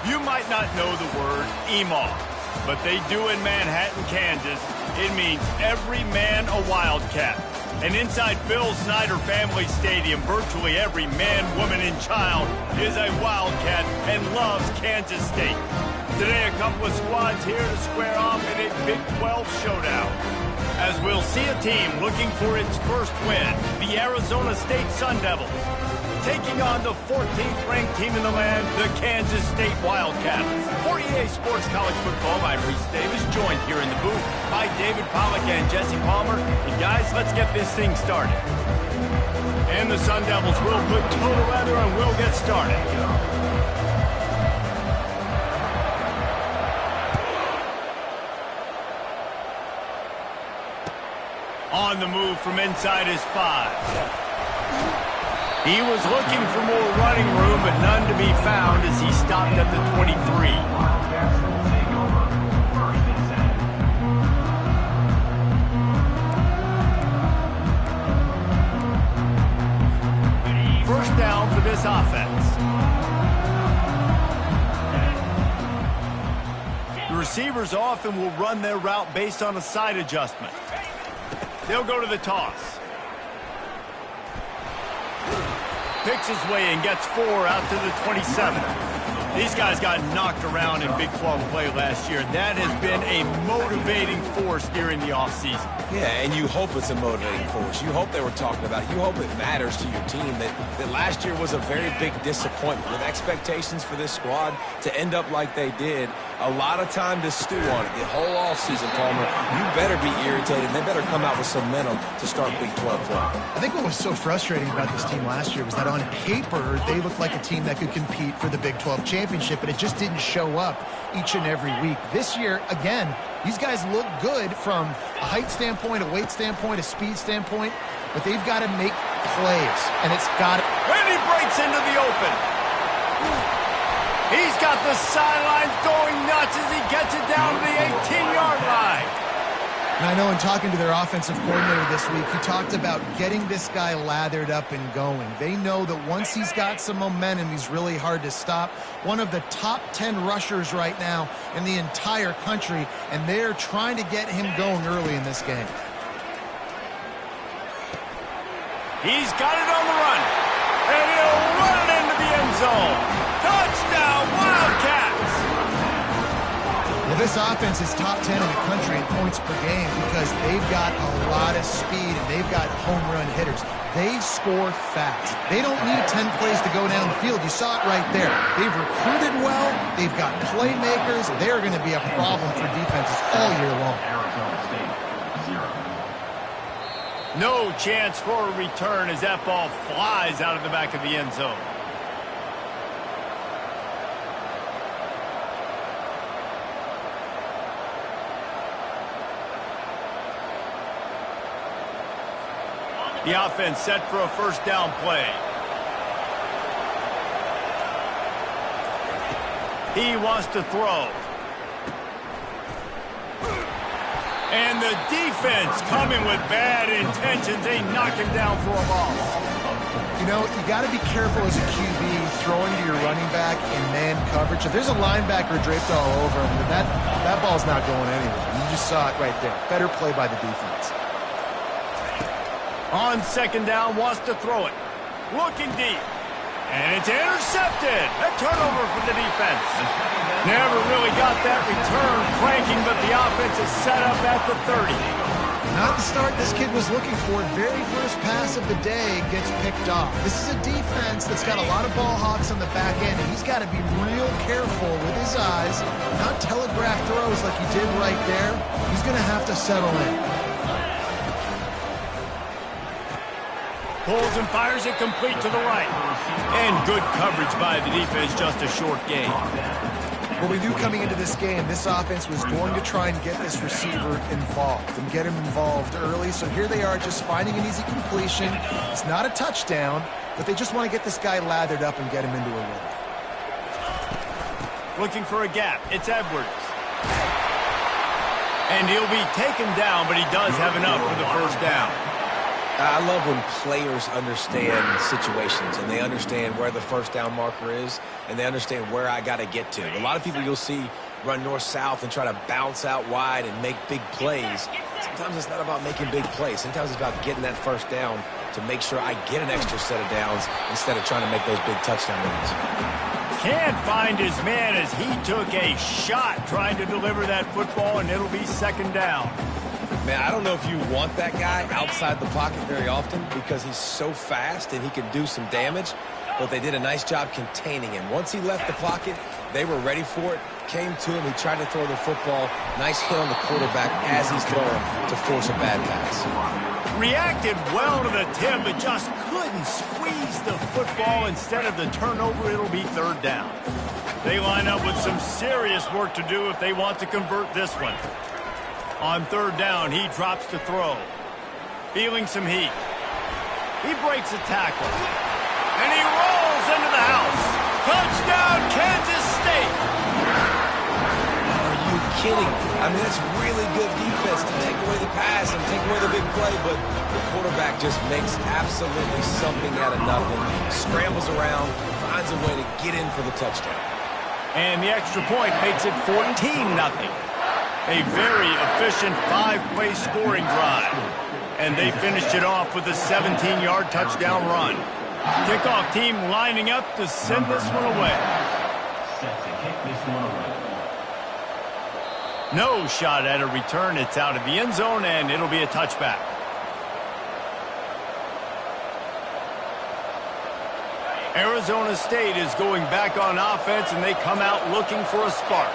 You might not know the word EMAW, but they do in Manhattan, Kansas. It means every man a Wildcat. And inside Bill Snyder Family Stadium, virtually every man, woman, and child is a Wildcat and loves Kansas State. Today, a couple of squads here to square off in a Big 12 showdown. As we'll see a team looking for its first win, the Arizona State Sun Devils, taking on the 14th ranked team in the land, the Kansas State Wildcats. For EA Sports College Football, I'm Reese Davis, joined here in the booth by David Pollack and Jesse Palmer. And guys, let's get this thing started. And the Sun Devils will put total weather and we'll get started. On the move from inside his 5. He was looking for more running room, but none to be found as he stopped at the 23. First down for this offense. The receivers often will run their route based on a side adjustment. They'll go to the toss. Picks his way and gets 4 out to the 27. These guys got knocked around in Big 12 play last year. That has been a motivating force during the offseason. Yeah, and you hope it's a motivating force. You hope they were talking about it. You hope it matters to your team that last year was a very big disappointment. With expectations for this squad to end up like they did, a lot of time to stew on it. The whole offseason, Palmer, you better be irritated. They better come out with some momentum to start Big 12 play. I think what was so frustrating about this team last year was that on paper, they looked like a team that could compete for the Big 12 championship, but it just didn't show up each and every week. This year, again, these guys look good from a height standpoint, a weight standpoint, a speed standpoint, but they've got to make plays, and it's got to... And he breaks into the open. He's got the sidelines going nuts as he gets it down to the 18-yard line. And I know in talking to their offensive coordinator this week, he talked about getting this guy lathered up and going. They know that once he's got some momentum, he's really hard to stop. One of the top 10 rushers right now in the entire country, and they're trying to get him going early in this game. He's got it on the run, and he'll run it into the end zone. Touchdown, Wildcats! Well, this offense is top 10 in the country in points per game because they've got a lot of speed and they've got home run hitters. They score fast. They don't need 10 plays to go down the field. You saw it right there. They've recruited well. They've got playmakers. They're going to be a problem for defenses all year long. No chance for a return as that ball flies out of the back of the end zone. The offense set for a first down play. He wants to throw. And the defense coming with bad intentions. They knock him down for a loss. You know, you got to be careful as a QB throwing to your running back in man coverage. If there's a linebacker draped all over him, then that ball's not going anywhere. You just saw it right there. Better play by the defense. On second down, wants to throw it. Looking deep. And it's intercepted. A turnover for the defense. Never really got that return cranking, but the offense is set up at the 30. Not the start this kid was looking for. Very first pass of the day gets picked off. This is a defense that's got a lot of ball hawks on the back end, and he's got to be real careful with his eyes, not telegraph throws like he did right there. He's going to have to settle in. Pulls and fires it complete to the right. And good coverage by the defense, just a short gain. Well, we knew coming into this game, this offense was going to try and get this receiver involved and get him involved early. So here they are just finding an easy completion. It's not a touchdown, but they just want to get this guy lathered up and get him into a rhythm. Looking for a gap. It's Edwards. And he'll be taken down, but he does have enough for the first down. I love when players understand situations and they understand where the first down marker is and they understand where I got to get to. A lot of people you'll see run north-south and try to bounce out wide and make big plays. Sometimes it's not about making big plays. Sometimes it's about getting that first down to make sure I get an extra set of downs instead of trying to make those big touchdown runs. Can't find his man as he took a shot trying to deliver that football, and it'll be second down. Man, I don't know if you want that guy outside the pocket very often because he's so fast and he can do some damage, but they did a nice job containing him. Once he left the pocket, they were ready for it, came to him, he tried to throw the football, nice hit on the quarterback as he's throwing to force a bad pass. Reacted well to the tip, but just couldn't squeeze the football. Instead of the turnover, it'll be third down. They line up with some serious work to do if they want to convert this one. On third down, he drops to throw. Feeling some heat. He breaks a tackle. And he rolls into the house. Touchdown, Kansas State! Are you kidding? I mean, that's really good defense to take away the pass and take away the big play, but the quarterback just makes absolutely something out of nothing, scrambles around, finds a way to get in for the touchdown. And the extra point makes it 14-0. A very efficient 5-play scoring drive. And they finished it off with a 17-yard touchdown run. Kickoff team lining up to send this one away. No shot at a return. It's out of the end zone, and it'll be a touchback. Arizona State is going back on offense, and they come out looking for a spark.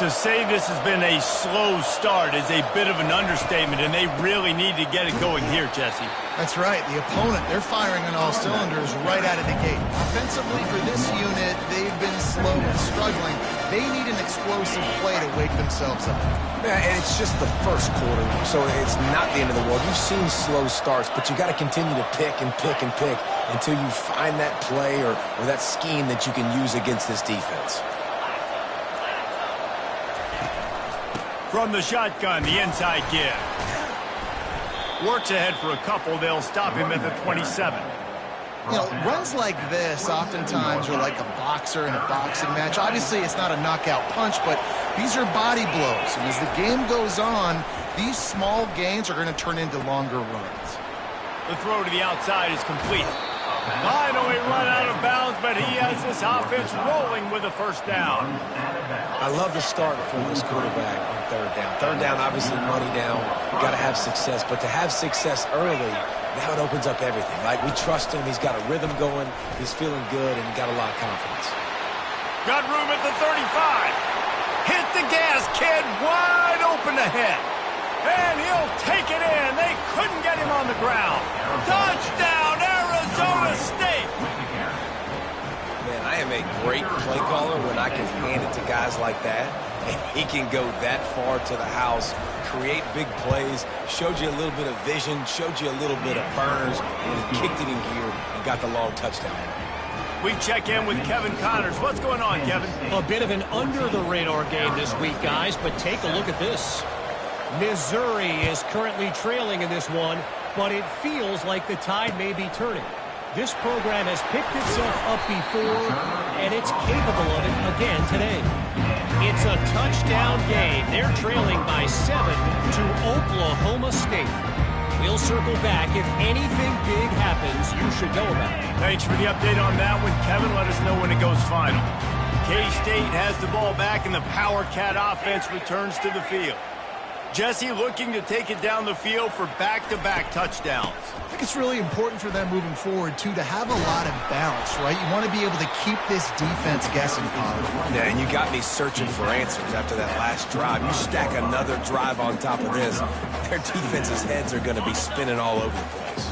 To say this has been a slow start is a bit of an understatement, and they really need to get it going here, Jesse. That's right. The opponent, they're firing on all cylinders right out of the gate. Offensively for this unit, they've been slow and struggling. They need an explosive play to wake themselves up. Yeah, and it's just the first quarter, so it's not the end of the world. You've seen slow starts, but you got to continue to pick and pick and pick until you find that play or that scheme that you can use against this defense. From the shotgun, the inside give. Works ahead for a couple. They'll stop him at the 27. You know, runs like this oftentimes are like a boxer in a boxing match. Obviously, it's not a knockout punch, but these are body blows. And as the game goes on, these small gains are going to turn into longer runs. The throw to the outside is complete. Finally run out of bounds, but he has this offense rolling with a first down. I love the start for this quarterback on third down. Third down, obviously money down. You got to have success, but to have success early, now it opens up everything. Like, we trust him. He's got a rhythm going. He's feeling good, and he got a lot of confidence. Got room at the 35. Hit the gas, kid. Wide open ahead. And he'll take it in. They couldn't get him on the ground. Touchdown, Arizona State. Man, I am a great play caller when I can hand it to guys like that. And he can go that far to the house, create big plays, showed you a little bit of vision, showed you a little bit of burners, and he kicked it in gear and got the long touchdown. We check in with Kevin Connors. What's going on, Kevin? A bit of an under-the-radar game this week, guys, but take a look at this. Missouri is currently trailing in this one, but it feels like the tide may be turning. This program has picked itself up before, and it's capable of it again today. It's a touchdown game. They're trailing by 7 to Oklahoma State. We'll circle back. If anything big happens, you should know about it. Thanks for the update on that one, Kevin. Let us know when it goes final. K-State has the ball back, and the Power Cat offense returns to the field. Jesse looking to take it down the field for back-to-back touchdowns. I think it's really important for them moving forward, too, to have a lot of bounce, right? You want to be able to keep this defense guessing, Pollard. Yeah, and you got me searching for answers after that last drive. You stack another drive on top of this, their defense's heads are going to be spinning all over the place.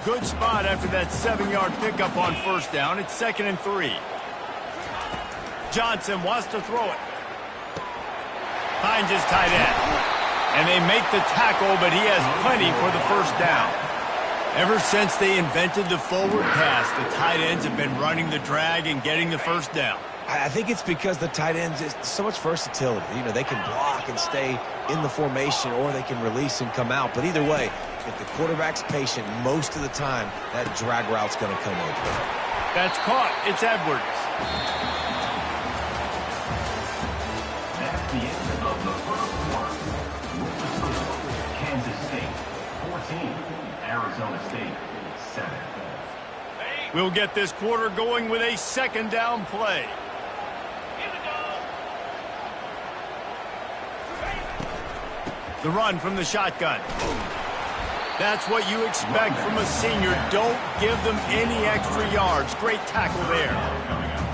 Good spot after that 7-yard pickup on first down. It's 2nd and 3. Johnson wants to throw it. Finds his tight end. And they make the tackle, but he has plenty for the first down. Ever since they invented the forward pass, the tight ends have been running the drag and getting the first down. I think it's because the tight ends is so much versatility. You know, they can block and stay in the formation, or they can release and come out. But either way, if the quarterback's patient most of the time, that drag route's going to come open. That's caught. It's Edwards. That's the end of the first quarter. With the score, Kansas State 14, Arizona State 7. We'll get this quarter going with a second down play. The run from the shotgun. That's what you expect from a senior. Don't give them any extra yards. Great tackle there.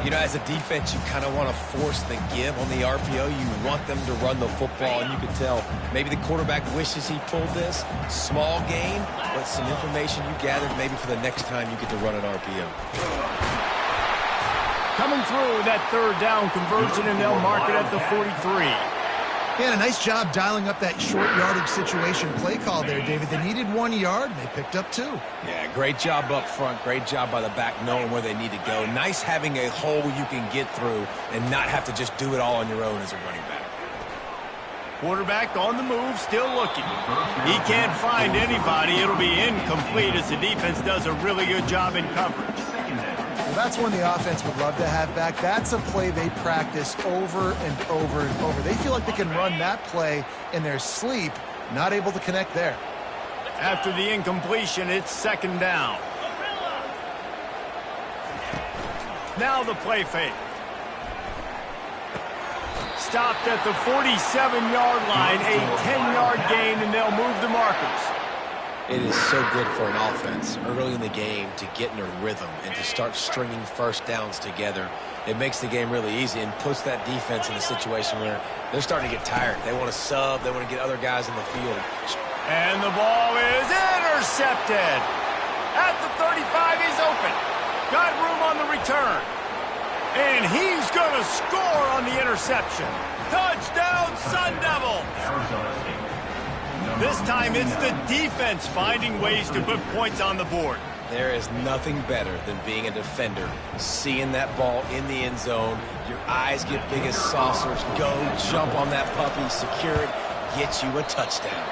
You know, as a defense, you kind of want to force the give on the RPO. You want them to run the football, and you can tell maybe the quarterback wishes he pulled this. Small gain, but some information you gathered maybe for the next time you get to run an RPO. Coming through that third down conversion, and they'll mark it at the 43. Yeah, a nice job dialing up that short yardage situation play call there, David. They needed 1 yard, and they picked up 2. Yeah, great job up front. Great job by the back knowing where they need to go. Nice having a hole you can get through and not have to just do it all on your own as a running back. Quarterback on the move, still looking. He can't find anybody. It'll be incomplete as the defense does a really good job in coverage. Well, that's one the offense would love to have back. That's a play they practice over and over and over. They feel like they can run that play in their sleep, not able to connect there. After the incompletion, it's second down. Now the play fake. Stopped at the 47-yard line, a 10-yard gain, and they'll move the markers. It is so good for an offense early in the game to get in a rhythm and to start stringing first downs together. It makes the game really easy and puts that defense in a situation where they're starting to get tired. They want to sub. They want to get other guys in the field. And the ball is intercepted. At the 35, he's open. Got room on the return. And he's going to score on the interception. Touchdown, Sun Devils! This time it's the defense finding ways to put points on the board. There is nothing better than being a defender, seeing that ball in the end zone. Your eyes get big as saucers. Go, jump on that puppy, secure it, get you a touchdown.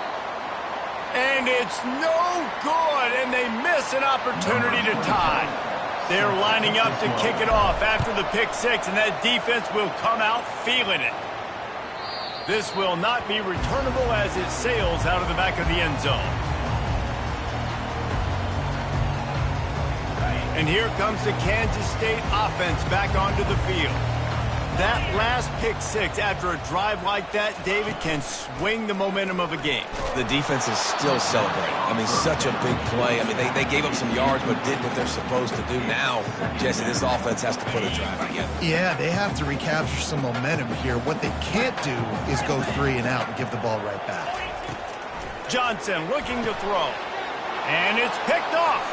And it's no good, and they miss an opportunity to tie. They're lining up to kick it off after the pick six, and that defense will come out feeling it. This will not be returnable as it sails out of the back of the end zone. And here comes the Kansas State offense back onto the field. That last pick six after a drive like that, David, can swing the momentum of a game. The defense is still celebrating. I mean, such a big play. I mean, they gave up some yards but did what they're supposed to do. Now, Jesse, this offense has to put a drive together. Yeah, they have to recapture some momentum here. What they can't do is go 3 and out and give the ball right back. Johnson looking to throw. And it's picked off.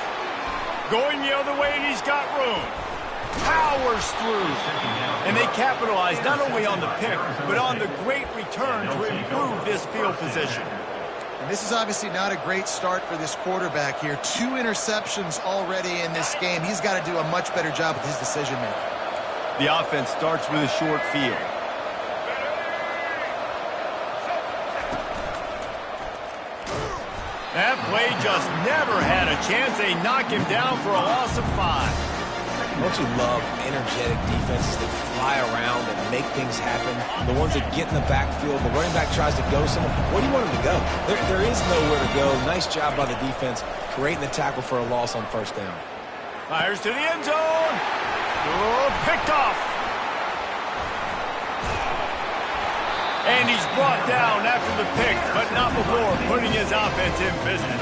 Going the other way, and he's got room. Powers through. And they capitalize not only on the pick, but on the great return to improve this field position. And this is obviously not a great start for this quarterback here. 2 interceptions already in this game. He's got to do a much better job with his decision-making. The offense starts with a short field. That play just never had a chance. They knock him down for a loss of 5. Don't you love energetic defenses that fly around and make things happen? The ones that get in the backfield, the running back tries to go somewhere. Where do you want him to go? There is nowhere to go. Nice job by the defense creating the tackle for a loss on first down. Fires to the end zone. Oh, picked off. And he's brought down after the pick, but not before putting his offense in business.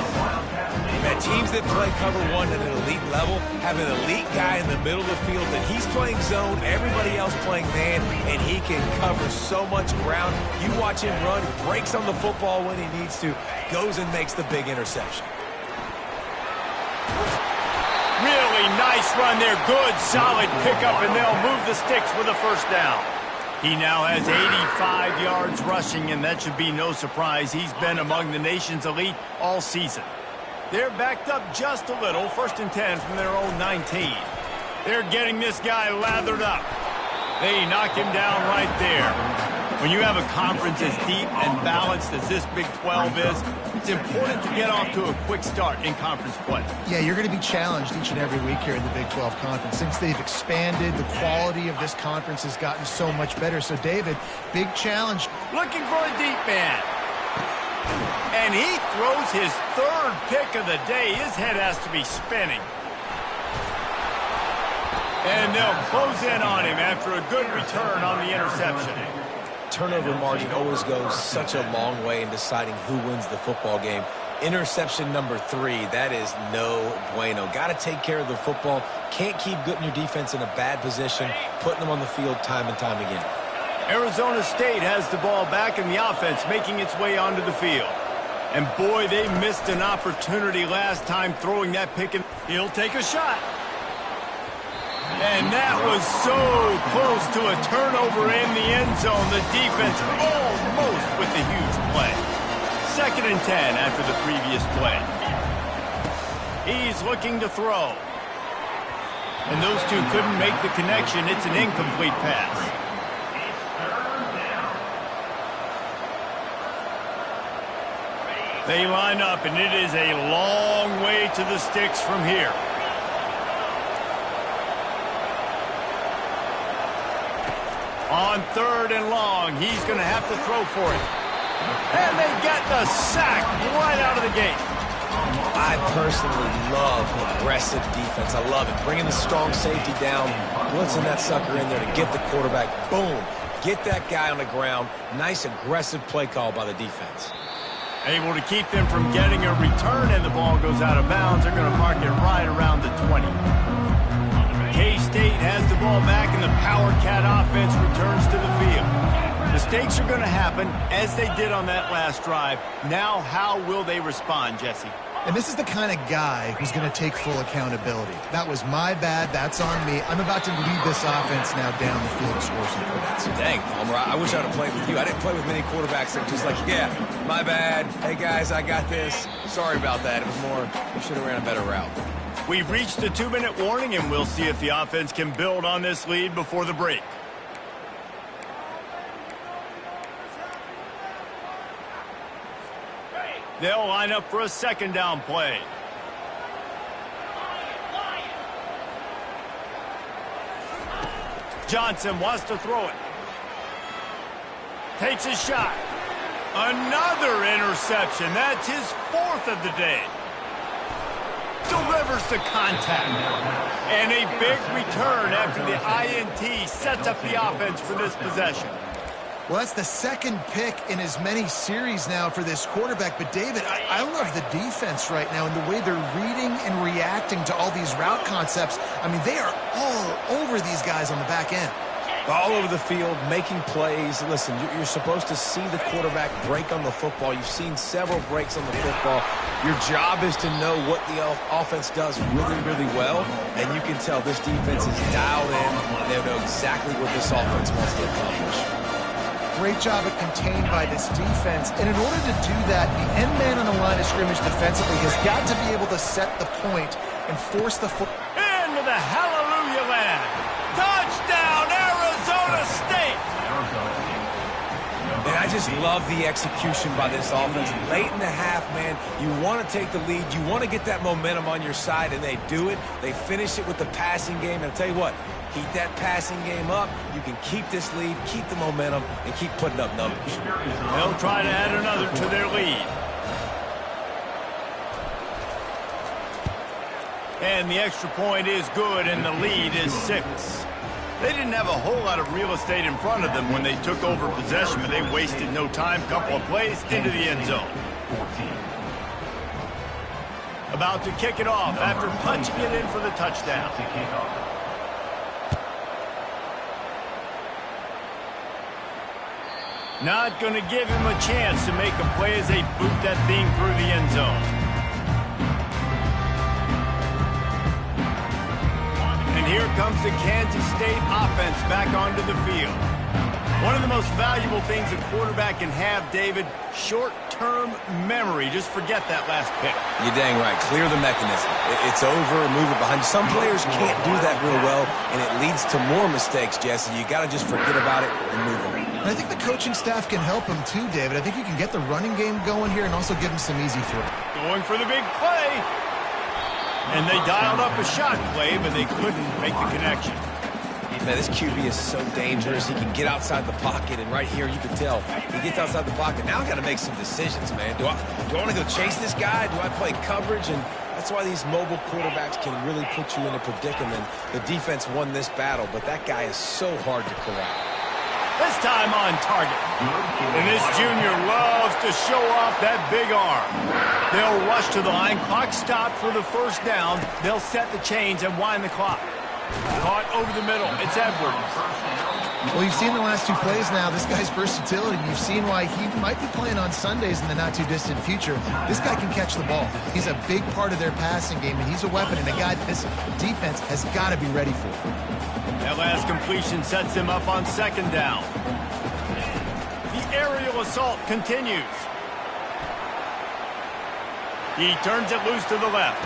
Man, teams that play cover one at an elite level have an elite guy in the middle of the field that he's playing zone, everybody else playing man, and he can cover so much ground. You watch him run, breaks on the football when he needs to, goes and makes the big interception. Really nice run there. Good, solid pickup, and they'll move the sticks with a first down. He now has 85 yards rushing, and that should be no surprise. He's been among the nation's elite all season. They're backed up just a little. 1st and 10 from their own 19. They're getting this guy lathered up. They knock him down right there. When you have a conference as deep and balanced as this Big 12 is, it's important to get off to a quick start in conference play. Yeah, you're going to be challenged each and every week here in the Big 12 Conference. Since they've expanded, the quality of this conference has gotten so much better. So, David, big challenge. Looking for a deep man. And he throws his third pick of the day. His head has to be spinning. And they'll close in on him after a good return on the interception. Turnover margin always goes such a long way in deciding who wins the football game. Interception number 3, that is no bueno. Got to take care of the football. Can't keep putting your defense in a bad position, putting them on the field time and time again. Arizona State has the ball back in the offense, making its way onto the field. And boy, they missed an opportunity last time throwing that pick. He'll take a shot. And that was so close to a turnover in the end zone. The defense almost with the huge play. 2nd and 10 after the previous play. He's looking to throw. And those two couldn't make the connection. It's an incomplete pass. They line up, and it is a long way to the sticks from here. On 3rd and long, he's going to have to throw for it. And they get the sack right out of the gate. I personally love aggressive defense. I love it. Bringing the strong safety down, blitzing that sucker in there to get the quarterback. Boom. Get that guy on the ground. Nice aggressive play call by the defense. Able to keep them from getting a return, and the ball goes out of bounds. They're going to mark it right around the 20. K-State has the ball back, and the Power Cat offense returns to the field. Mistakes are going to happen, as they did on that last drive. Now, how will they respond, Jesse? And this is the kind of guy who's going to take full accountability. That was my bad. That's on me. I'm about to lead this offense now down the field to score some points. Dang, Palmer, I wish I'd have played with you. I didn't play with many quarterbacks that were just like, yeah, my bad. Hey, guys, I got this. Sorry about that. It was more, we should have ran a better route. We've reached the 2-minute warning, and we'll see if the offense can build on this lead before the break. They'll line up for a 2nd down play. Johnson wants to throw it. Takes a shot. Another interception. That's his 4th of the day. Delivers the contact. And a big return after the INT sets up the offense for this possession. Well, that's the 2nd pick in as many series now for this quarterback. But, David, I love the defense right now and the way they're reading and reacting to all these route concepts. I mean, they are all over these guys on the back end. All over the field, making plays. Listen, you're supposed to see the quarterback break on the football. You've seen several breaks on the football. Your job is to know what the offense does really, really well. And you can tell this defense is dialed in. They know exactly what this offense wants to accomplish. Great job at contained by this defense. And in order to do that, the end man on the line of scrimmage defensively has got to be able to set the point and force the foot. Into the hallelujah land. Touchdown, Arizona State. And I just love the execution by this offense. Late in the half, man, you want to take the lead. You want to get that momentum on your side, and they do it. They finish it with the passing game. And I'll tell you what, keep that passing game up. You can keep this lead, keep the momentum, and keep putting up numbers. They'll try to add another to their lead. And the extra point is good, and the lead is 6. They didn't have a whole lot of real estate in front of them when they took over possession, but they wasted no time. Couple of plays into the end zone. About to kick it off after punching it in for the touchdown. Not going to give him a chance to make a play as they boot that thing through the end zone. And here comes the Kansas State offense back onto the field. One of the most valuable things a quarterback can have, David, short-term memory. Just forget that last pick. You're dang right. Clear the mechanism. It's over, move it behind you. Some players can't do that real well, and it leads to more mistakes, Jesse. You got to just forget about it and move on. And I think the coaching staff can help him too, David. I think you can get the running game going here and also give him some easy throw. Going for the big play. And they dialed up a shot play, but they couldn't make the connection. Man, this QB is so dangerous. He can get outside the pocket, and right here you can tell he gets outside the pocket. Now I got to make some decisions, man. Do I want to go chase this guy? Do I play coverage? And that's why these mobile quarterbacks can really put you in a predicament. The defense won this battle, but that guy is so hard to corral. This time on target. And this junior loves to show off that big arm. They'll rush to the line. Clock stopped for the first down. They'll set the chains and wind the clock. Caught over the middle. It's Edwards. Well, you've seen the last two plays now. This guy's versatility. You've seen why he might be playing on Sundays in the not-too-distant future. This guy can catch the ball. He's a big part of their passing game, and he's a weapon and a guy this defense has got to be ready for. That last completion sets him up on second down. The aerial assault continues. He turns it loose to the left.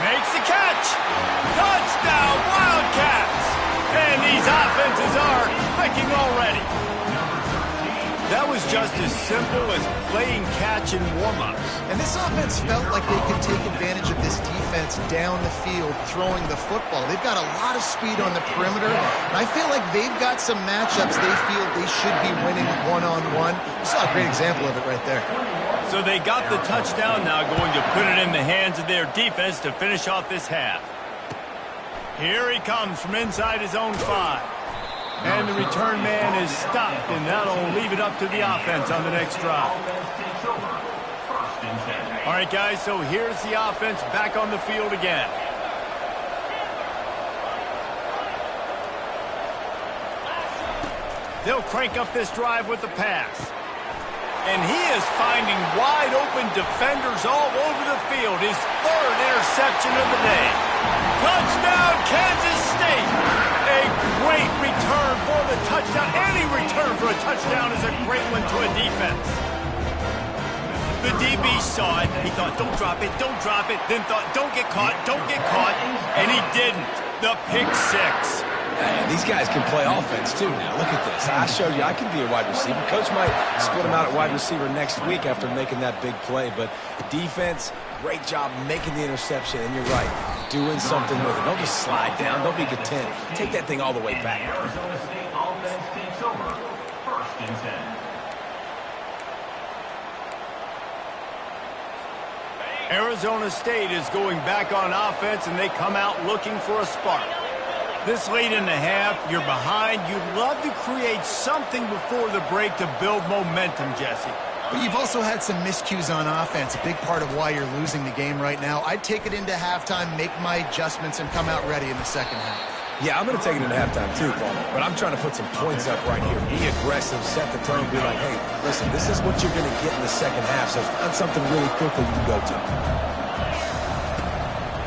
Makes the catch. Touchdown, Wildcats. And these offenses are clicking already. That was just as simple as playing catch in warm-ups. And this offense felt like they could take advantage of this defense down the field throwing the football. They've got a lot of speed on the perimeter, and I feel like they've got some matchups they feel they should be winning one-on-one. You saw a great example of it right there. So they got the touchdown, now going to put it in the hands of their defense to finish off this half. Here he comes from inside his own 5. And the return man is stopped, and that'll leave it up to the offense on the next drive. All right, guys, so here's the offense back on the field again. They'll crank up this drive with the pass. And he is finding wide-open defenders all over the field. His third interception of the day. Touchdown, Kansas State. A great return for the touchdown. Any return for a touchdown is a great one to a defense. The DB saw it. He thought, don't drop it, then thought, don't get caught, and he didn't. The pick 6. These guys can play offense, too, now. Look at this. I showed you I can be a wide receiver. Coach might split him out at wide receiver next week after making that big play. But defense, great job making the interception. And you're right, doing something with it. Don't just slide down. Don't be content. Take that thing all the way back. Arizona State offense takes over. 1st and 10. Arizona State is going back on offense, and they come out looking for a spark. This late in the half, you're behind. You'd love to create something before the break to build momentum, Jesse. But you've also had some miscues on offense, a big part of why you're losing the game right now. I'd take it into halftime, make my adjustments, and come out ready in the second half. Yeah, I'm going to take it into halftime too, Paul. But I'm trying to put some points up right here. Be aggressive, set the tone, be like, hey, listen, this is what you're going to get in the second half. So find something really quickly you can go to.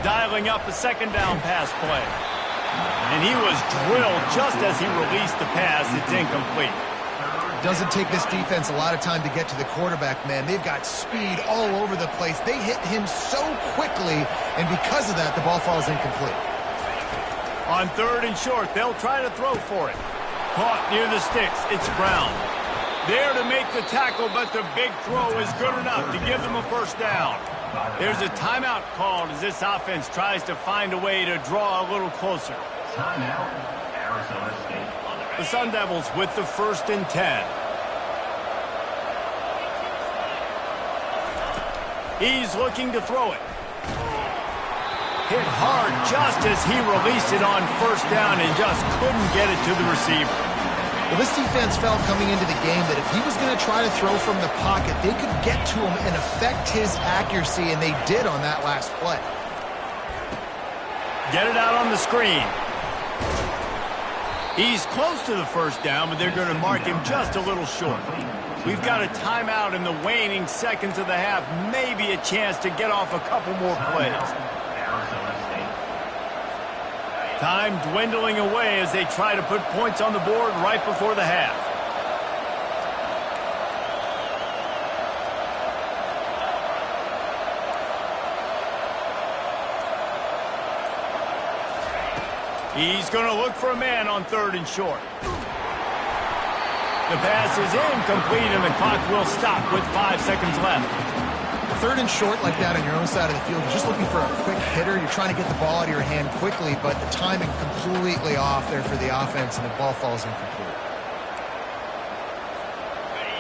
Dialing up a second down pass play. And he was drilled just as he released the pass. It's incomplete. Doesn't take this defense a lot of time to get to the quarterback, man. They've got speed all over the place. They hit him so quickly, and because of that, the ball falls incomplete. On 3rd and short, they'll try to throw for it. Caught near the sticks. It's Brown. There to make the tackle, but the big throw is good enough to give them a first down. There's a timeout called as this offense tries to find a way to draw a little closer. Timeout, Arizona State. The Sun Devils with the 1st and 10. He's looking to throw it. Hit hard just as he released it on 1st down and just couldn't get it to the receiver. Well, this defense felt coming into the game that if he was going to try to throw from the pocket, they could get to him and affect his accuracy, and they did on that last play. Get it out on the screen. He's close to the 1st down, but they're going to mark him just a little short. We've got a timeout in the waning seconds of the half. Maybe a chance to get off a couple more plays. Time dwindling away as they try to put points on the board right before the half. He's going to look for a man on 3rd and short. The pass is incomplete, and the clock will stop with 5 seconds left. 3rd and short like that on your own side of the field, you're just looking for a quick hitter. You're trying to get the ball out of your hand quickly, but the timing completely off there for the offense, and the ball falls incomplete.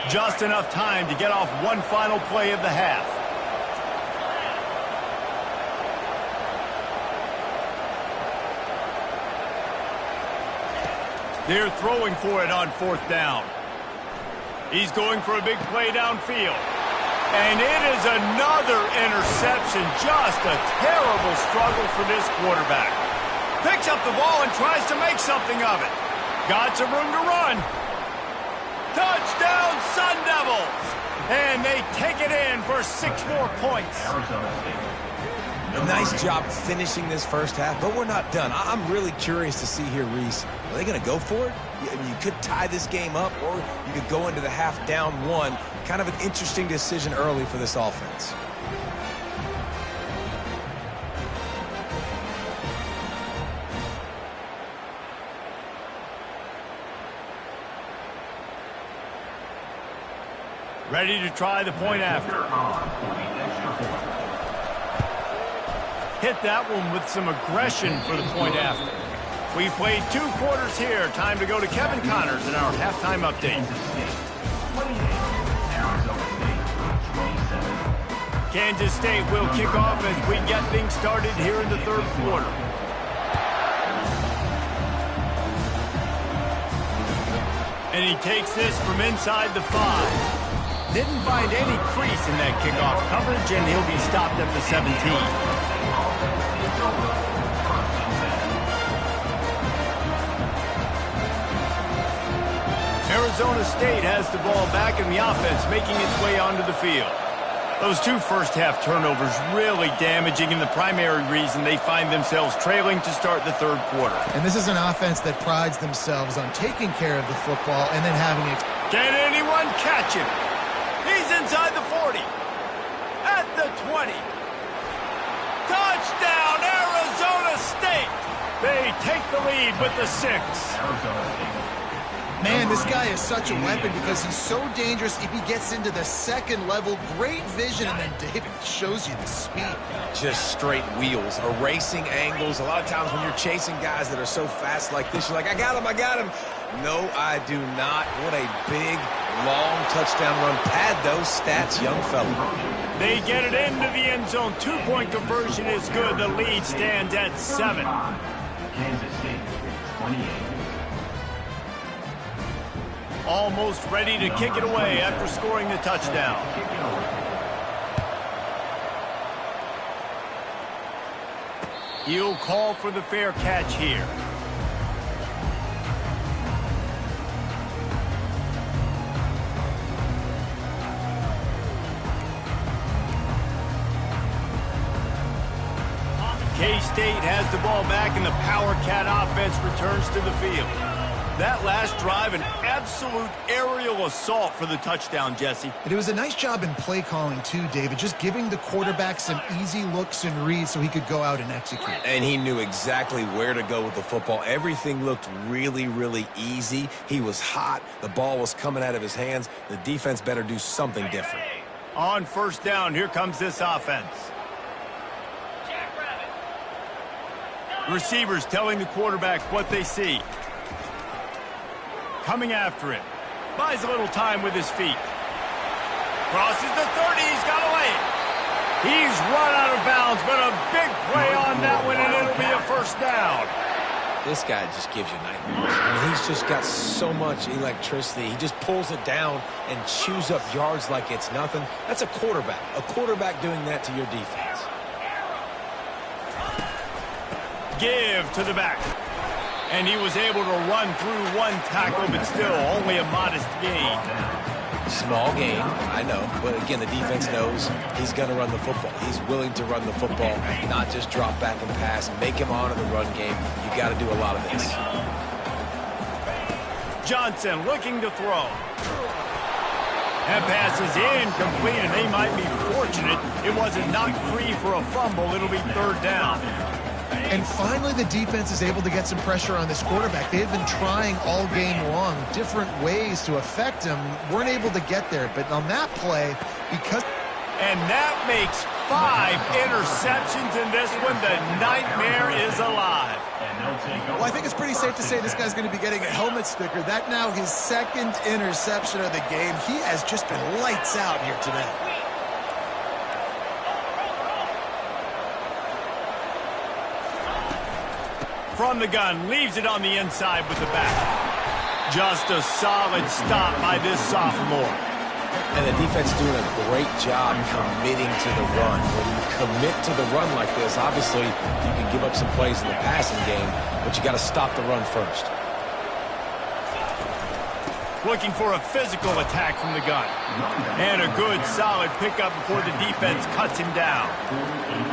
Just enough time to get off one final play of the half. They're throwing for it on 4th down. He's going for a big play downfield. And it is another interception. Just a terrible struggle for this quarterback. Picks up the ball and tries to make something of it. Got some room to run. Touchdown, Sun Devils! And they take it in for 6 more points. Nice job finishing this first half, but we're not done. I'm really curious to see here, Reese. Are they going to go for it? You could tie this game up, or you could go into the half down 1. Kind of an interesting decision early for this offense. Ready to try the point after. Hit that one with some aggression for the point after. We've played 2 quarters here. Time to go to Kevin Connors in our halftime update. Kansas State will kick off as we get things started here in the 3rd quarter. And he takes this from inside the 5. Didn't find any crease in that kickoff coverage, and he'll be stopped at the 17. Arizona State has the ball back in the offense, making its way onto the field. Those 2 first-half turnovers really damaging, and the primary reason they find themselves trailing to start the 3rd quarter. And this is an offense that prides themselves on taking care of the football and then having it. Can anyone catch him? He's inside the 40. At the 20. Touchdown, Arizona State! They take the lead with the 6. Man, this guy is such a weapon because he's so dangerous if he gets into the 2nd level. Great vision, and then David shows you the speed. Just straight wheels, erasing angles. A lot of times when you're chasing guys that are so fast like this, you're like, I got him, I got him. No, I do not. What a big, long touchdown run. Pad those stats, young fella. They get it into the end zone. 2-point conversion is good. The lead stands at 7. Kansas State, 28. Almost ready to kick it away after scoring the touchdown. He'll call for the fair catch here. K-State has the ball back, and the Power Cat offense returns to the field. That last drive, an absolute aerial assault for the touchdown, Jesse. But it was a nice job in play calling, too, David, just giving the quarterback some easy looks and reads so he could go out and execute. And he knew exactly where to go with the football. Everything looked really, really easy. He was hot. The ball was coming out of his hands. The defense better do something different. On 1st down, here comes this offense. Receivers telling the quarterback what they see. Coming after it. Buys a little time with his feet. Crosses the 30. He's got to lay it. He's run out of bounds, but a big play on that one, and it'll be a 1st down. This guy just gives you nightmares. I mean, he's just got so much electricity. He just pulls it down and chews up yards like it's nothing. That's a quarterback. A quarterback doing that to your defense. Give to the back. And he was able to run through 1 tackle, but still only a modest gain. Small gain, I know, but again, the defense knows he's going to run the football. He's willing to run the football, not just drop back and pass, make him honor the run game. You got to do a lot of this. Johnson looking to throw. That pass is incomplete, and they might be fortunate it wasn't knocked free for a fumble. It'll be third down. And finally, the defense is able to get some pressure on this quarterback. They've been trying all game long different ways to affect him. Weren't able to get there. But on that play, because... And that makes 5 interceptions in this one. The nightmare is alive. Well, I think it's pretty safe to say this guy's going to be getting a helmet sticker. That now his second interception of the game. He has just been lights out here today. From the gun, leaves it on the inside with the back. Just a solid stop by this sophomore. And the defense doing a great job committing to the run. When you commit to the run like this, obviously you can give up some plays in the passing game, but you got to stop the run first. Looking for a physical attack from the gun. And a good, solid pickup before the defense cuts him down.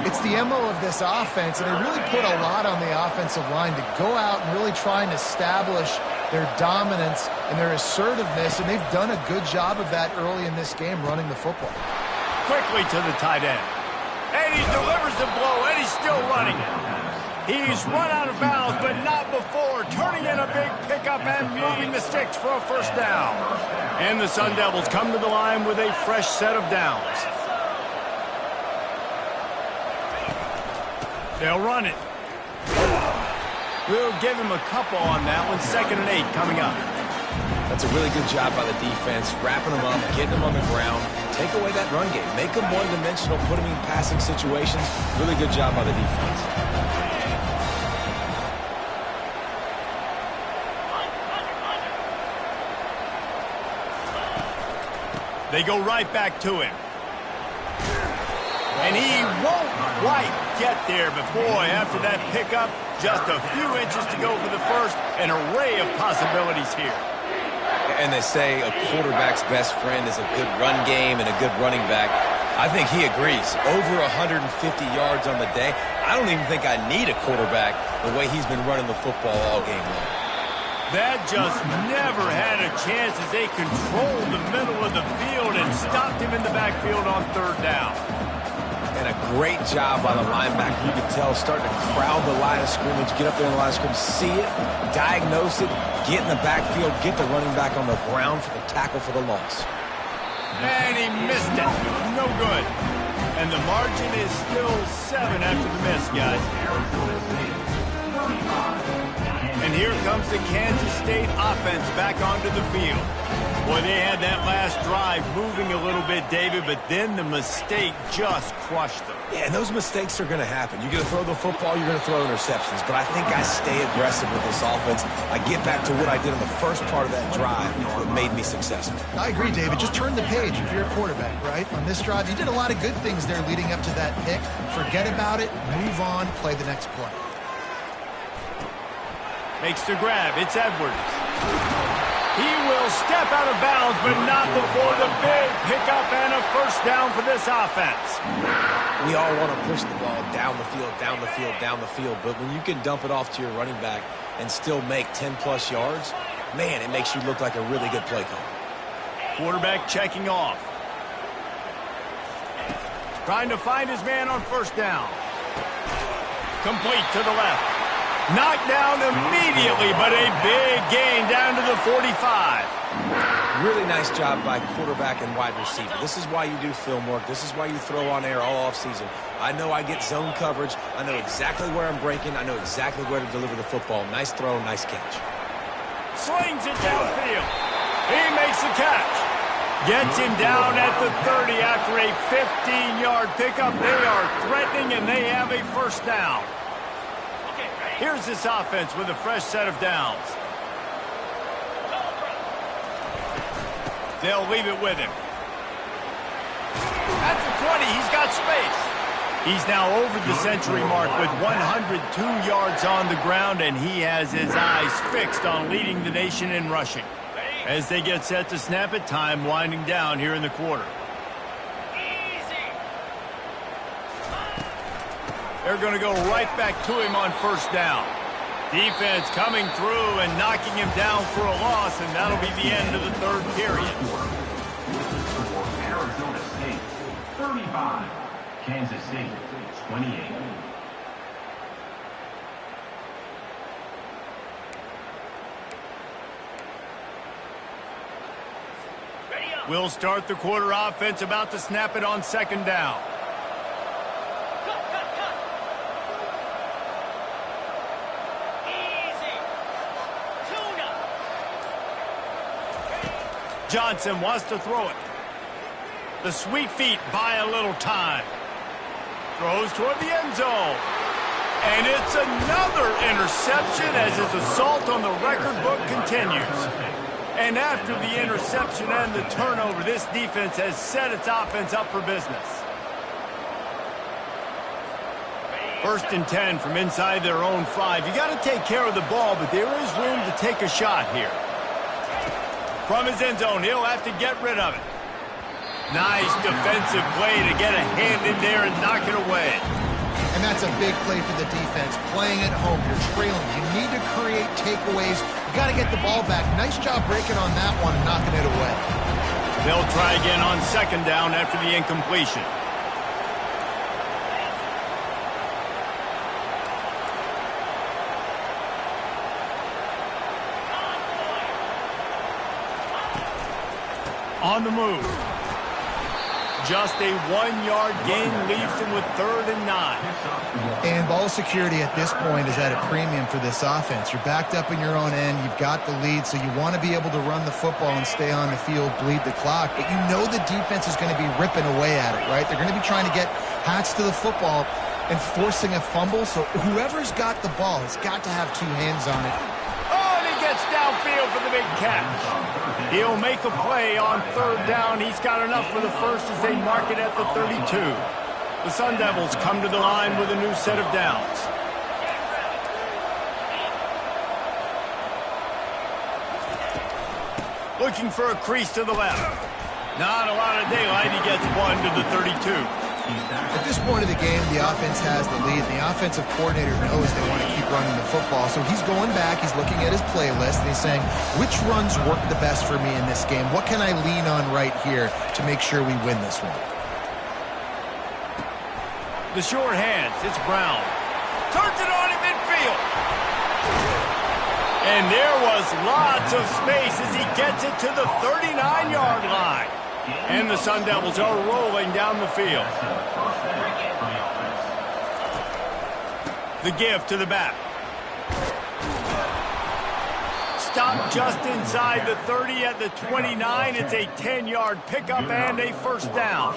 It's the MO of this offense, and they really put a lot on the offensive line to go out and really try and establish their dominance and their assertiveness, and they've done a good job of that early in this game running the football. Quickly to the tight end. And he delivers the blow, and he's still running. He's run out of bounds, but not before, turning in a big pickup and moving the sticks for a first down. And the Sun Devils come to the line with a fresh set of downs. They'll run it. We'll give him a couple on that one. 2nd and 8 coming up. That's a really good job by the defense, wrapping them up, getting them on the ground. Take away that run game. Make them one-dimensional, put them in passing situations. Really good job by the defense. They go right back to him. And he won't quite get there, but boy, after that pickup, just a few inches to go for the first. An array of possibilities here. And they say a quarterback's best friend is a good run game and a good running back. I think he agrees. Over 150 yards on the day. I don't even think I need a quarterback the way he's been running the football all game long. That just never had a chance as they controlled the middle of the field and stopped him in the backfield on 3rd down. And a great job by the linebacker. You can tell starting to crowd the line of scrimmage, get up there in the line of scrimmage, see it, diagnose it, get in the backfield, get the running back on the ground for the tackle for the loss. And he missed it. No good. And the margin is still 7 after the miss, guys. And here comes the Kansas State offense back onto the field. Boy, they had that last drive moving a little bit, David, but then the mistake just crushed them. Yeah, and those mistakes are going to happen. You're going to throw the football, you're going to throw interceptions. But I think I stay aggressive with this offense. I get back to what I did in the first part of that drive that made me successful. I agree, David. Just turn the page if you're a quarterback, right? On this drive, you did a lot of good things there leading up to that pick. Forget about it, move on, play the next play. Makes the grab. It's Edwards. He will step out of bounds, but not before the big pickup and a first down for this offense. We all want to push the ball down the field, down the field, down the field. But when you can dump it off to your running back and still make 10-plus yards, man, it makes you look like a really good play call. Quarterback checking off. Trying to find his man on first down. Complete to the left. Knocked down immediately, but a big gain down to the 45. Really nice job by quarterback and wide receiver. This is why you do film work. This is why you throw on air all offseason. I know I get zone coverage. I know exactly where I'm breaking. I know exactly where to deliver the football. Nice throw, nice catch. Slings it downfield. He makes the catch. Gets him down at the 30 after a 15-yard pickup. They are threatening, and they have a first down. Here's this offense with a fresh set of downs. They'll leave it with him. At the 20, he's got space. He's now over the century mark with 102 yards on the ground, and he has his eyes fixed on leading the nation in rushing. As they get set to snap it, time winding down here in the quarter. They're going to go right back to him on first down. Defense coming through and knocking him down for a loss, and that'll be the end of the third period. Arizona State, 35. Kansas State, 28. We'll start the quarter. Offense about to snap it on second down. Johnson wants to throw it. The sweet feet buy a little time. Throws toward the end zone. And it's another interception as his assault on the record book continues. And after the interception and the turnover, this defense has set its offense up for business. First and 10 from inside their own 5. You got to take care of the ball, but there is room to take a shot here. From his end zone, he'll have to get rid of it. Nice defensive play to get a hand in there and knock it away. And that's a big play for the defense. Playing at home, you're trailing. You need to create takeaways. You got to get the ball back. Nice job breaking on that one and knocking it away. They'll try again on second down after the incompletion. On the move. Just a 1-yard gain leaves them with 3rd and 9. And ball security at this point is at a premium for this offense. You're backed up in your own end. You've got the lead, so you want to be able to run the football and stay on the field, bleed the clock. But you know the defense is going to be ripping away at it, right? They're going to be trying to get hats to the football and forcing a fumble. So whoever's got the ball has got to have 2 hands on it. Oh, and he gets downfield for the big catch. He'll make a play on 3rd down. He's got enough for the first as they mark it at the 32. The Sun Devils come to the line with a new set of downs. Looking for a crease to the left. Not a lot of daylight. He gets 1 to the 32. At this point of the game, the offense has the lead. The offensive coordinator knows they want to keep running the football. So he's going back, he's looking at his playlist, and he's saying, which runs work the best for me in this game? What can I lean on right here to make sure we win this one? The short hands, it's Brown. Turns it on in midfield. And there was lots of space as he gets it to the 39-yard line. And the Sun Devils are rolling down the field. The give to the back. Stop just inside the 30 at the 29. It's a 10-yard pickup and a first down.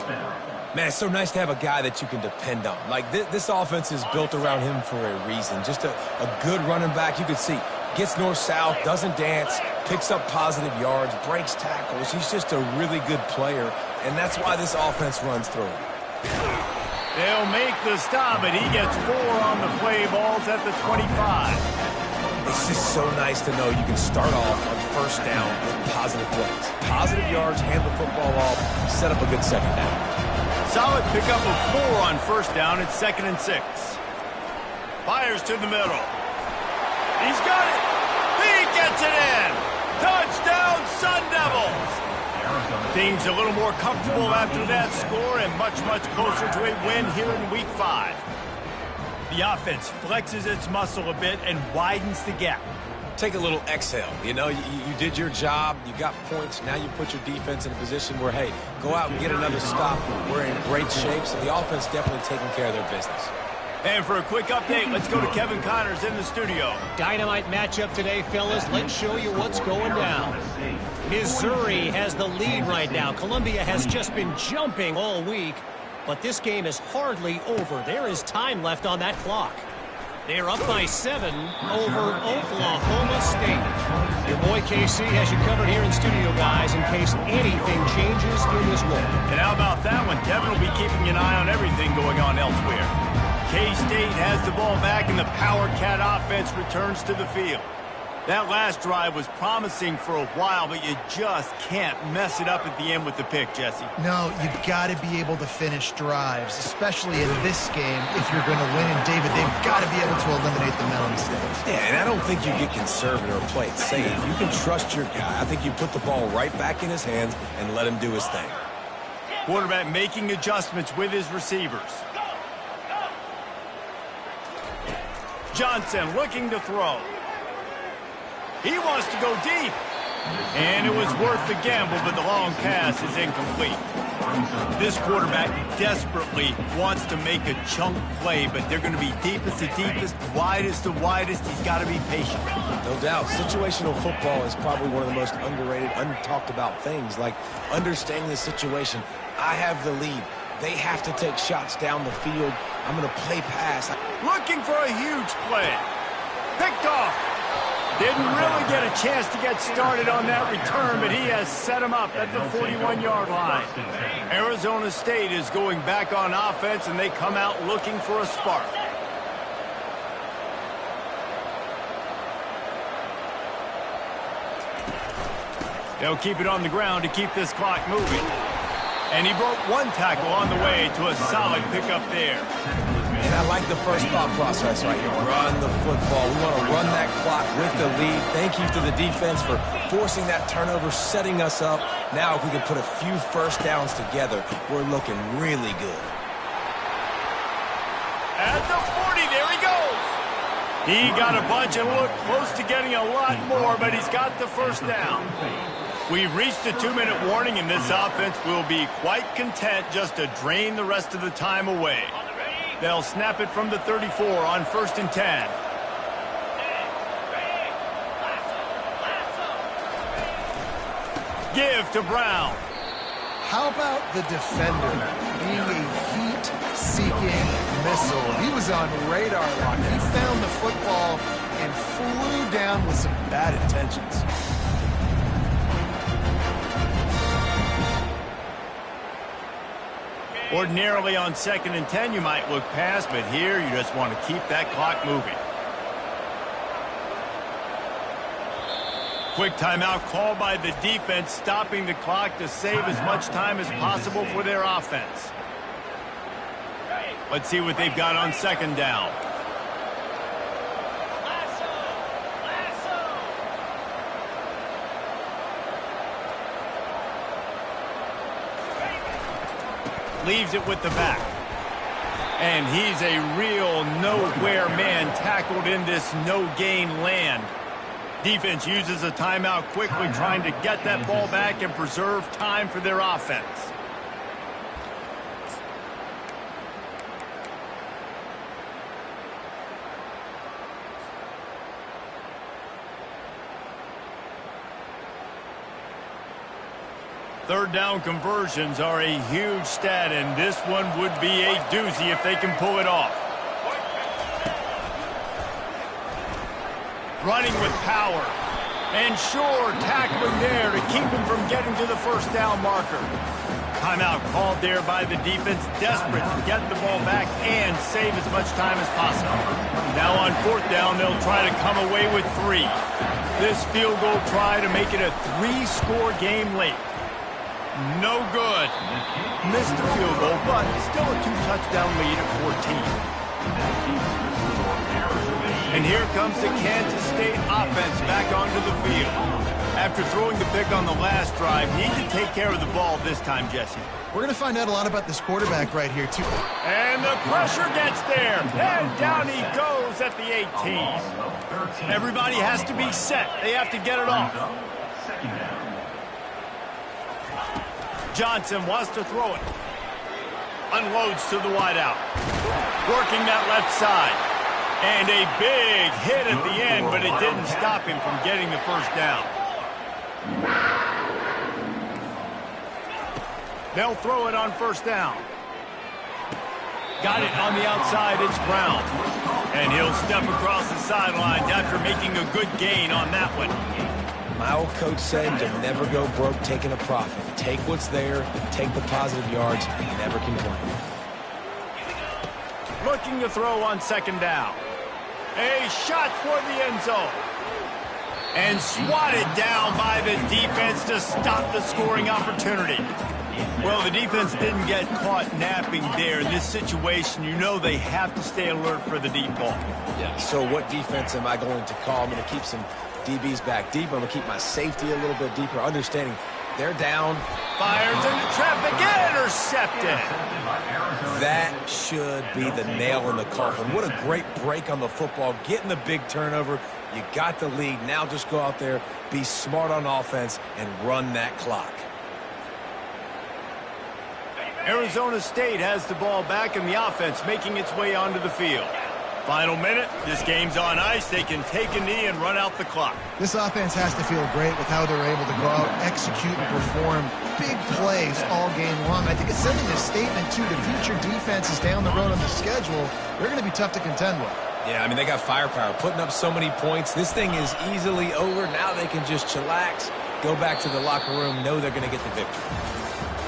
Man, it's so nice to have a guy that you can depend on. Like, this offense is built around him for a reason. Just a good running back. You can see, gets north-south, doesn't dance, picks up positive yards, breaks tackles. He's just a really good player, and that's why this offense runs through him. They'll make the stop, but he gets 4 on the play. Balls at the 25. It's just so nice to know you can start off on first down with positive plays. Positive yards, hand the football off, set up a good second down. Solid pickup of 4 on first down. It's 2nd and 6. Fires to the middle. He's got it. He gets it in. Touchdown, Sun Devils. Things a little more comfortable after that score and much, much closer to a win here in Week 5. The offense flexes its muscle a bit and widens the gap. Take a little exhale. You know, you did your job. You got points. Now you put your defense in a position where, hey, go out and get another stop. We're in great shape, so the offense definitely taking care of their business. And for a quick update, let's go to Kevin Connors in the studio. Dynamite matchup today, fellas. Let's show you what's going down. Missouri has the lead right now. Columbia has just been jumping all week, but this game is hardly over. There is time left on that clock. They're up by 7 over Oklahoma State. Your boy KC has you covered here in studio, guys, in case anything changes in this one. And how about that one? Kevin will be keeping an eye on everything going on elsewhere. K-State has the ball back, and the Power Cat offense returns to the field. That last drive was promising for a while, but you just can't mess it up at the end with the pick, Jesse. No, you've got to be able to finish drives, especially in this game if you're going to win. And, David, they've got to be able to eliminate the mental mistakes. Yeah, and I don't think you get conservative or play it safe. You can trust your guy. I think you put the ball right back in his hands and let him do his thing. Quarterback making adjustments with his receivers. Johnson looking to throw. He wants to go deep. And it was worth the gamble, but the long pass is incomplete. This quarterback desperately wants to make a chunk play, but they're going to be deepest to deepest, widest to widest. He's got to be patient. No doubt. Situational football is probably one of the most underrated, untalked about things, like understanding the situation. I have the lead. They have to take shots down the field. I'm going to play pass. Looking for a huge play. Picked off. Didn't really get a chance to get started on that return, but he has set him up at the 41-yard line. Arizona State is going back on offense, and they come out looking for a spark. They'll keep it on the ground to keep this clock moving. And he broke one tackle on the way to a solid pickup there. And I like the first thought process right here. Run the football. We want to run that clock with the lead. Thank you to the defense for forcing that turnover, setting us up. Now if we can put a few first downs together, we're looking really good. At the 40, there he goes. He got a bunch and looked close to getting a lot more, but he's got the first down. We've reached the 2-minute warning, and this offense will be quite content just to drain the rest of the time away. They'll snap it from the 34 on 1st and 10. Give to Brown. How about the defender being a heat-seeking missile? He was on radar lock. He found the football and flew down with some bad intentions. Ordinarily on 2nd and 10 you might look past, but here you just want to keep that clock moving. Quick timeout called by the defense, stopping the clock to save as much time as possible for their offense. Let's see what they've got on 2nd down. Leaves it with the back. And he's a real nowhere man tackled in this no-gain land. Defense uses a timeout quickly, trying to get that ball back and preserve time for their offense. Third down conversions are a huge stat, and this one would be a doozy if they can pull it off. Running with power. And sure, tackling there to keep him from getting to the first down marker. Timeout called there by the defense, desperate to get the ball back and save as much time as possible. Now on 4th down, they'll try to come away with 3. This field goal try to make it a 3-score game late. No good. Missed the field goal, but still a 2-touchdown lead at 14. And here comes the Kansas State offense back onto the field. After throwing the pick on the last drive, need to take care of the ball this time, Jesse. We're going to find out a lot about this quarterback right here, too. And the pressure gets there. And down he goes at the 18. Everybody has to be set. They have to get it off. Johnson wants to throw it. Unloads to the wideout. Working that left side. And a big hit at the end, but it didn't stop him from getting the first down. They'll throw it on 1st down. Got it on the outside, it's Brown. And he'll step across the sidelines after making a good gain on that one. My old coach said to never go broke taking a profit. Take what's there, take the positive yards, and never complain. Looking to throw on 2nd down. A shot toward the end zone. And swatted down by the defense to stop the scoring opportunity. Well, the defense didn't get caught napping there. In this situation, you know they have to stay alert for the deep ball. Yeah, so what defense am I going to call? I'm going to keep some DBs back deep. I'm going to keep my safety a little bit deeper, understanding they're down. Fires into traffic, intercepted. That should be the nail in the coffin. What a great break on the football, getting the big turnover. You got the lead. Now just go out there, be smart on offense, and run that clock. Arizona State has the ball back, and the offense making its way onto the field. Final minute. This game's on ice. They can take a knee and run out the clock. This offense has to feel great with how they're able to go out, execute, and perform big plays all game long. I think it's sending a statement, too, to future defenses down the road on the schedule. They're going to be tough to contend with. Yeah, I mean, they got firepower, putting up so many points. This thing is easily over. Now they can just chillax, go back to the locker room, know they're going to get the victory.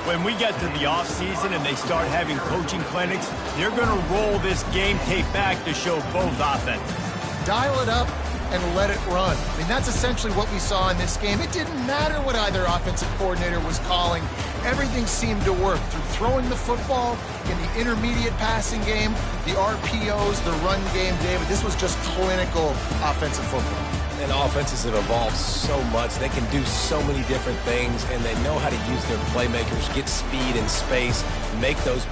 When we get to the offseason and they start having coaching clinics, they're going to roll this game tape back to show both offenses. Dial it up and let it run. I mean, that's essentially what we saw in this game. It didn't matter what either offensive coordinator was calling. Everything seemed to work through throwing the football in the intermediate passing game, the RPOs, the run game, David. This was just clinical offensive football. And offenses have evolved so much. They can do so many different things, and they know how to use their playmakers, get speed and space, make those